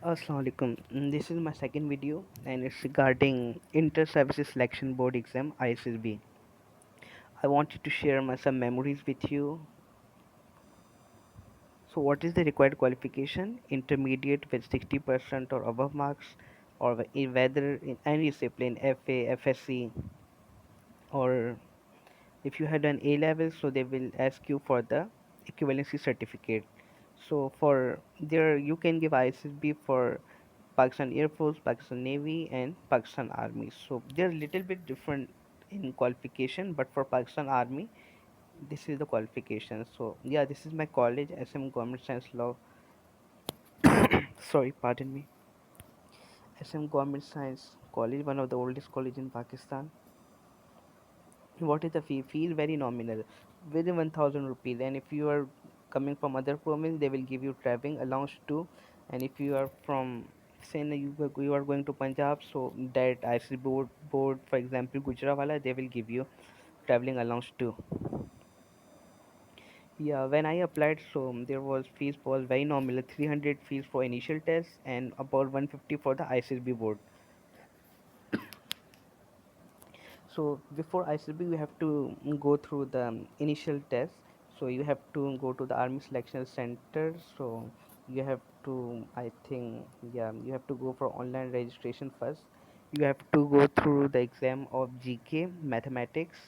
Assalamualaikum. This is my second video and it's regarding Inter Services Selection Board exam ISSB. I wanted to share some memories with you. So, what is the required qualification? Intermediate with 60% or above marks, or whether in any discipline, FA, FSC, or if you had done A level, so they will ask you for the equivalency certificate. So, for there, you can give ISSB for Pakistan Air Force, Pakistan Navy, and Pakistan Army. So they're a little bit different in qualification, but for Pakistan Army, this is the qualification. So yeah, this is my college, SM Government Science Law. Sorry, pardon me. SM Government Science College, one of the oldest college in Pakistan. What is the fee? Fee is very nominal, within 1,000 rupees. And if you are coming from other province, they will give you traveling allowance too. And if you are from say you are going to Punjab, so that IC board for example Gujranwala, they will give you traveling allowance too. Yeah, when I applied, so there was fees was very nominal, 300 fees for initial test and about 150 for the ICSB board. So before ICB, you have to go through the initial test. So you have to go to the Army Selection Center. So you have to, I think, yeah, you have to go for online registration first. You have to go through the exam of GK, mathematics,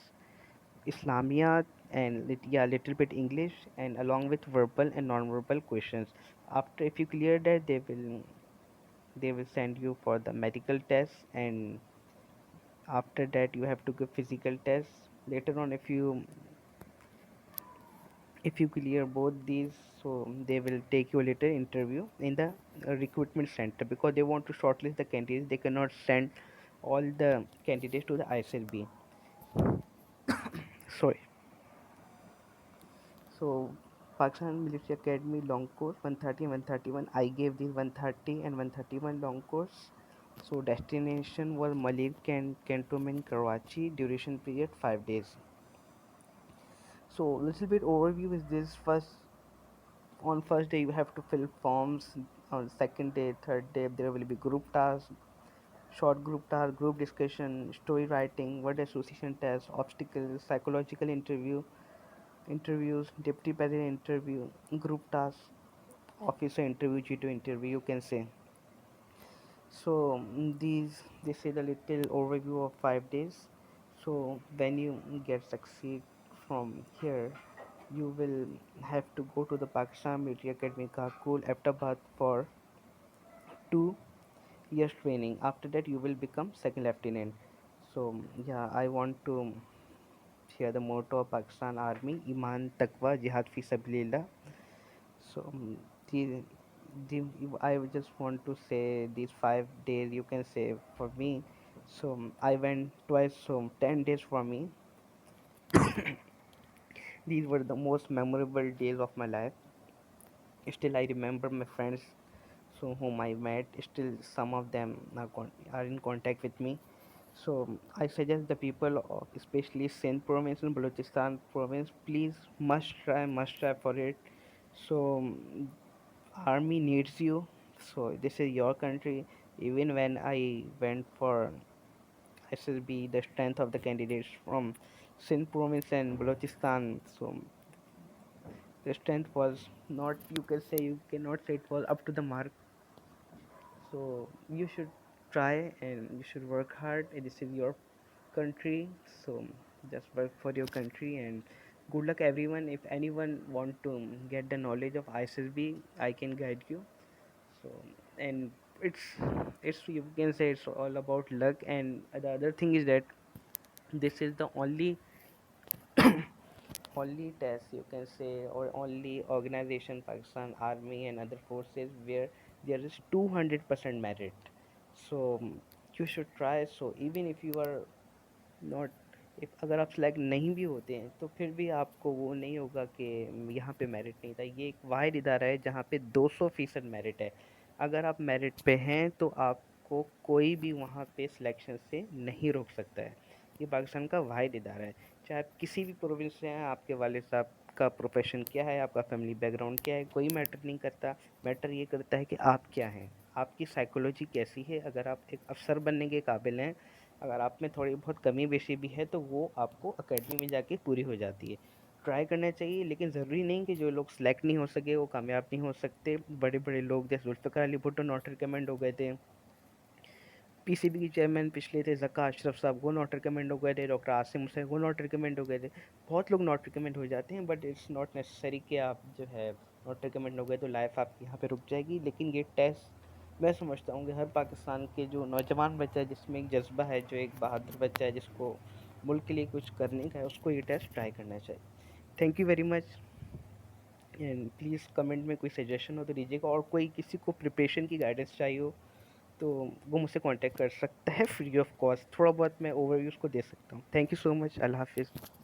Islamia, and yeah, little bit English, and along with verbal and non-verbal questions. After, if you clear that, they will send you for the medical test, and after that you have to give physical tests later on. If you clear both these, so they will take you a later interview in the recruitment center, because they want to shortlist the candidates. They cannot send all the candidates to the ISLB. Sorry. So Pakistan Military Academy long course 130 and 131, I gave these 130 and 131 long course. So destination was Malik and Cantonment Karachi, duration period 5 days. So little bit overview is this. On first day you have to fill forms. On second day, third day, there will be group tasks, short group task, group discussion, story writing, word association test, obstacles, psychological interviews, deputy president interview, group tasks, officer interview, G2 interview, you can say. So these this is a little overview of 5 days. So when you get succeed from here, you will have to go to the Pakistan Military Academy Kakul Abbottabad for 2 years training. After that you will become second lieutenant. So yeah, I want to share the motto of Pakistan Army: Iman, Taqwa, Jihad fi Sabilillah. So the, the I would just want to say these 5 days, you can say, for me. So I went twice, so 10 days for me. These were the most memorable days of my life. Still I remember my friends, so whom I met. Still some of them are in contact with me. So I suggest the people of especially Sindh province and Balochistan province, please must try for it. So army needs you. So this is your country. Even when I went for SSB, the strength of the candidates from Sindh province and Balochistan, so the strength was not, you can say, you cannot say it was up to the mark. So you should try and you should work hard. This is your country, so just work for your country. And good luck everyone. If anyone want to get the knowledge of ISSB, I can guide you. So, and it's you can say it's all about luck. And the other thing is that this is the only test, you can say, or only organization, Pakistan Army and other forces, where there is 200% merit. So you should try. So even if you are not, if अगर आप select नहीं भी होते हैं तो फिर भी आपको वो नहीं होगा कि यहाँ पे मेरिट नहीं था। ये एक वाहिद इदारा है जहाँ पे 200% मेरिट है। अगर आप मेरिट पे हैं तो आपको कोई भी वहाँ पे सिलेक्शन से नहीं रोक सकता है। ये पाकिस्तान का वाहिद इदारा है। चाहे आप किसी भी प्रोविंस से हैं, आपके वालिद साहब का प्रोफेशन क्या है, आपका फैमिली बैकग्राउंड क्या है, कोई मैटर नहीं करता। मैटर ये करता है कि आप क्या हैं, आपकी साइकोलॉजी कैसी है। अगर आप एक अफ़सर बनने के काबिल हैं, अगर आप में थोड़ी बहुत कमी बेशी भी है, तो वो आपको अकेडमी में जाके पूरी हो जाती है। ट्राई करना चाहिए, लेकिन ज़रूरी नहीं कि जो लोग सेलेक्ट नहीं हो सके वो कामयाब नहीं हो सकते। बड़े-बड़े लोग जैसे जुल्फ़िकार अली भुट्टो नॉट रिकमेंड हो गए थे। पीसीबी के चेयरमैन पिछले थे ज़का अशरफ साहब, वो नॉट रिकमेंड हो गए थे। डॉक्टर आसिम हुसैन, वो नॉट रिकमेंड हो गए थे। बहुत लोग नॉट रिकमेंड हो जाते हैं, बट इट्स नॉट नेसेसरी कि आप जो है नॉट रिकमेंड हो गए तो लाइफ आपकी यहाँ पे रुक जाएगी। लेकिन ये टेस्ट मैं समझता हूँ कि हर पाकिस्तान के जो नौजवान बच्चा है, जिसमें एक जज्बा है, जो एक बहादुर बच्चा है, जिसको मुल्क के लिए कुछ करने का है, उसको ये टेस्ट ट्राई करना चाहिए। Thank you very much. And please comment में कोई सजेशन हो तो दीजिएगा, और कोई किसी को प्रिपरेशन की गाइडेंस चाहिए हो तो वो मुझसे कांटेक्ट कर सकता है फ्री ऑफ कॉस्ट। थोड़ा बहुत मैं ओवरव्यू उसको दे सकता हूँ। Thank you so much. अल्लाह हाफिज़।